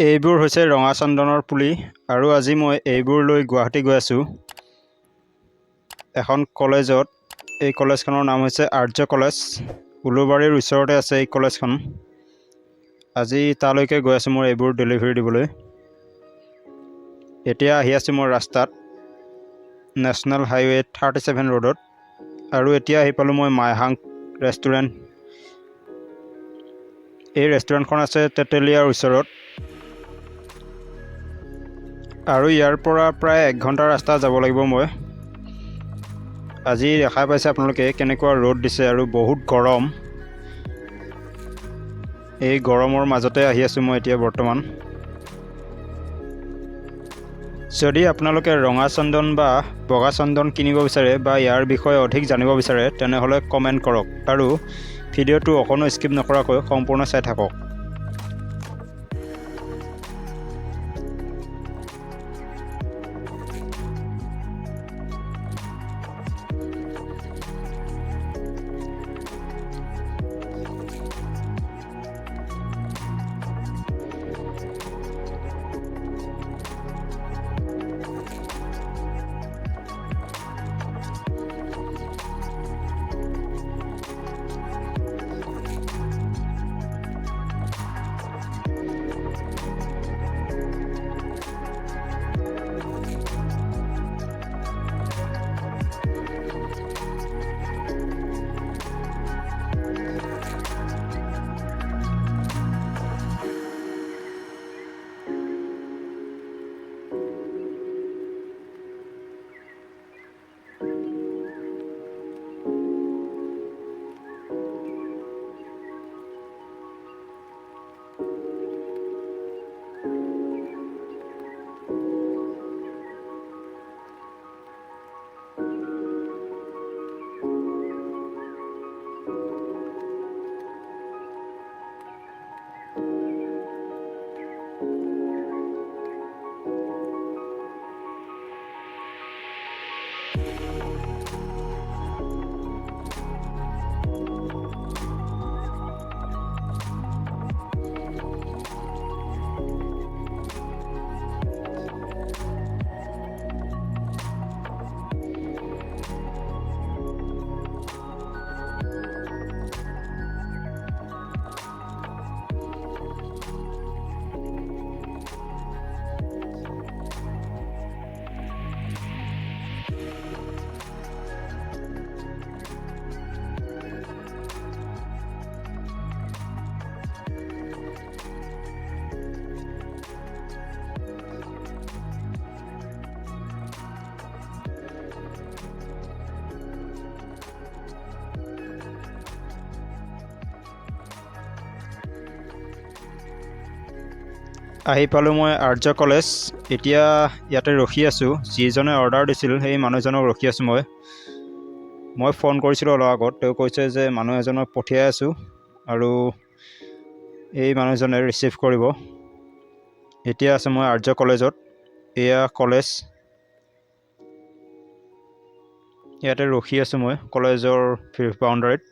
এইবোৰ হৈছে ৰঙা চন্দনৰ পুলি আৰু আজি মই এইবোৰ লৈ গুৱাহাটী গৈ আছোঁ এখন কলেজত। এই কলেজখনৰ নাম হৈছে আৰ্য কলেজ। উলুবাৰীৰ ওচৰতে আছে এই কলেজখন। আজি তালৈকে গৈ আছোঁ মই এইবোৰ ডেলিভাৰী দিবলৈ। এতিয়া আহি আছোঁ মই ৰাস্তাত নেশ্যনেল হাইৱে 37 ৰোডত। আৰু এতিয়া আহি পালোঁ মই মাইহাং ৰেষ্টুৰেণ্ট। এই ৰেষ্টুৰেণ্টখন আছে তেতেলীয়াৰ ওচৰত আৰু ইয়াৰ পৰা প্ৰায় 1 ঘণ্টা ৰাস্তা যাব লাগিব মই। আজি দেখা পাইছে আপোনালোকে কেনেকুৱা ৰ'দ দিছে আৰু বহুত গৰম। এই গৰমৰ মাজতে আহি আছোঁ মই এতিয়া বৰ্তমান। যদি আপোনালোকে ৰঙা চন্দন বা বগা চন্দন কিনিব বিচাৰে বা ইয়াৰ বিষয়ে অধিক জানিব বিচাৰে তেনেহ'লে কমেণ্ট কৰক আৰু ভিডিঅ'টো অকণো স্কিপ নকৰাকৈ সম্পূৰ্ণ চাই থাকক। আহি পালোঁ মই আৰ্য কলেজ। এতিয়া ইয়াতে ৰখি আছোঁ। যিজনে অৰ্ডাৰ দিছিল সেই মানুহজনক ৰখি আছোঁ মই ফোন কৰিছিলোঁ অলপ আগত। তেওঁ কৈছে যে মানুহ এজনক পঠিয়াই আছোঁ আৰু এই মানুহজনে ৰিচিভ কৰিব। এতিয়া আছোঁ মই আৰ্য কলেজত। এয়া কলেজ, ইয়াতে ৰখি আছোঁ মই কলেজৰ বাউণ্ডাৰীত।